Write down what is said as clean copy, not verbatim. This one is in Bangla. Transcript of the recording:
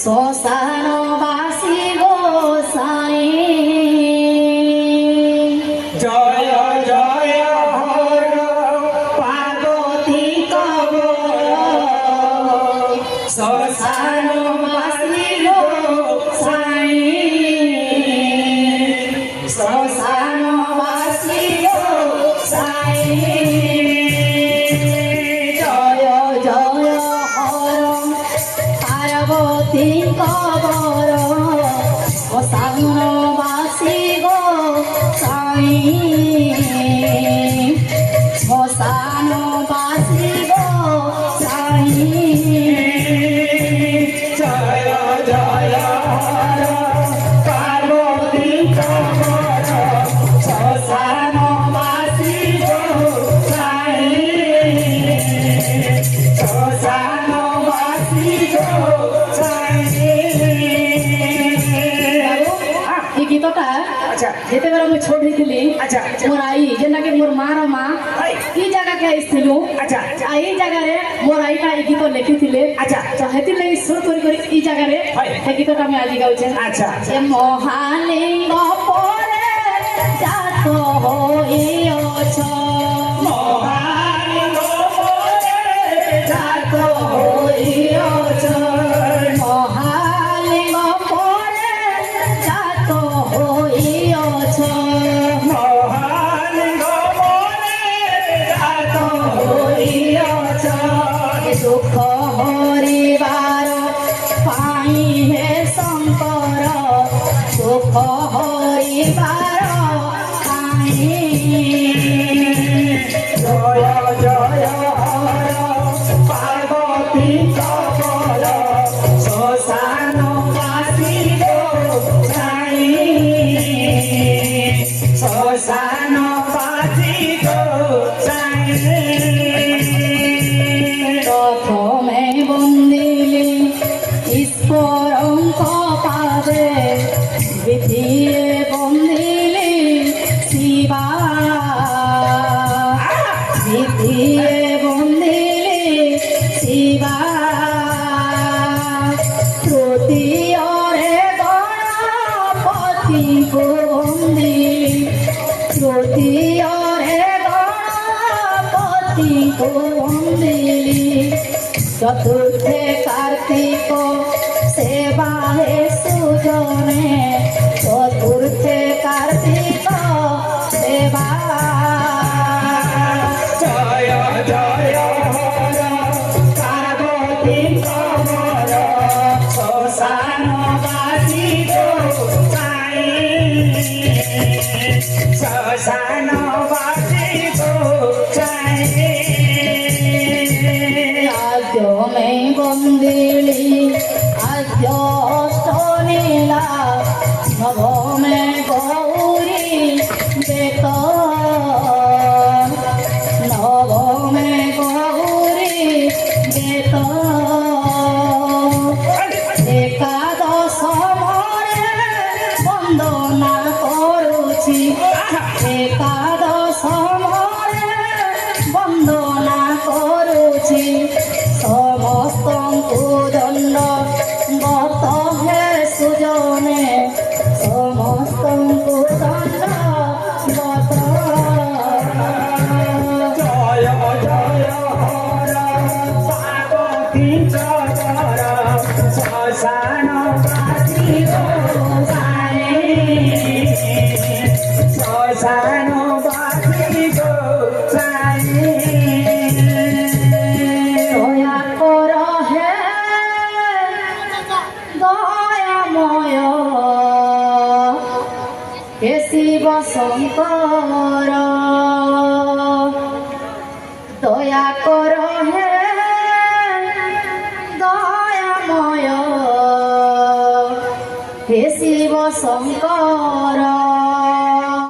শ্মশানবাসী গোসাই জয় জয় হর পার্বতী কবর শ্মশানবাসী গোসাই শ্মশানবাসী গোসাই জয় জয় হর পার্বতী কবর শ্মশানবাসী গোসাই শ্মশানবাসী গোসাই জয় জয় হর পার্বতী কবর শ্মশানবাসী গোসাই শ্মশানবাসী গোসাই। এই গীতটা আচ্ছা যেତେବେଳେ ମୁଁ ଛୋଟ ହେଇଥିଲି ଆଚ୍ଛା ମୋର ଆଈ ଯେନ୍ଟାକି ମୋର ମାର ମା ଇ ଜାଗାକେ ଆସିଥିଲୁ ଆଚ୍ଛା ଏଇ ଜାଗାରେ ମୋର ଆଈଟା ଏଇ ଗୀତ ଲେଖିଥିଲେ ଆଚ୍ଛା ତ ହେଥିର୍ଲାଗି ସୁର କରି କରି ଇ ଜାଗାରେ ସେ ଗୀତଟା ମୁଁ ଆଜି ଗାଉଛେ ଆଚ୍ଛା ଏ ମହାଲିଙ୍ଗ ପରେ ଜାତ ହୋଇଅଛ ମହାଲିଙ୍ଗ ପରେ ଜାତ ହୋଇଅଛ ମହାଲିଙ୍ଗ ପରେ ଜାତ ହୋଇଅଛ ମହାଲିଙ୍ଗ ପରେ ଜାତ ହୋଇଅଛ ଦୁଃଖ ହରିବାର ପାଇଁ ହେ ଶଙ୍କର ଦୁଃଖ ହରିବାର ପାଇଁ ଜୟ ଜୟ ହର ପାର୍ବତୀ କବର ଶ୍ମଶାନବାସୀ ଗୋସାଇ ଶ୍ମଶାନବାସୀ ଗୋସାଇ। ପ୍ରଥମେ ବନ୍ଦିଲି ଈଶ୍ୱରଙ୍କ ପାଦେ ଦ୍ୱିତୀୟ ବନ୍ଦିଲି ଶିବା ଦ୍ୱିତୀୟ ବନ୍ଦିଲି ଶିବା ତୃତୀୟରେ ଗଣପତିଙ୍କୁ ବନ୍ଦିଲି ତୃତୀୟରେ ଗଣପତିଙ୍କୁ ବନ୍ଦିଲି চতুর্থে কার্তিক সেবা হে সুজনে চতুর্থে কার্তিক সেবা জয় জয় হর পার্বতী কবর শ্মশানবাসী গোসাই শ্মশানবাসী গোসাই। আদ্য মে বন্দিলি আদ্য অষ্টনীলা নবমে গৌরী বেত নবমে গৌরী বেত একাদশ মরে বন্দনা করুছি একাদশ মরে বন্দনা করুছি সমস্তଙ୍କୁ দণ্ড গত হে সুজনে সমস্তଙ୍କୁ দণ্ড গত জয় জয় হর পার্বতী কবর শ্মশানবাসী গোসাই শ্মশানবাসী গোসাই। দয়া কর হে দয়াময় হে শিব শঙ্কর দয়া কর হে দয়াময় হে শিব শঙ্কর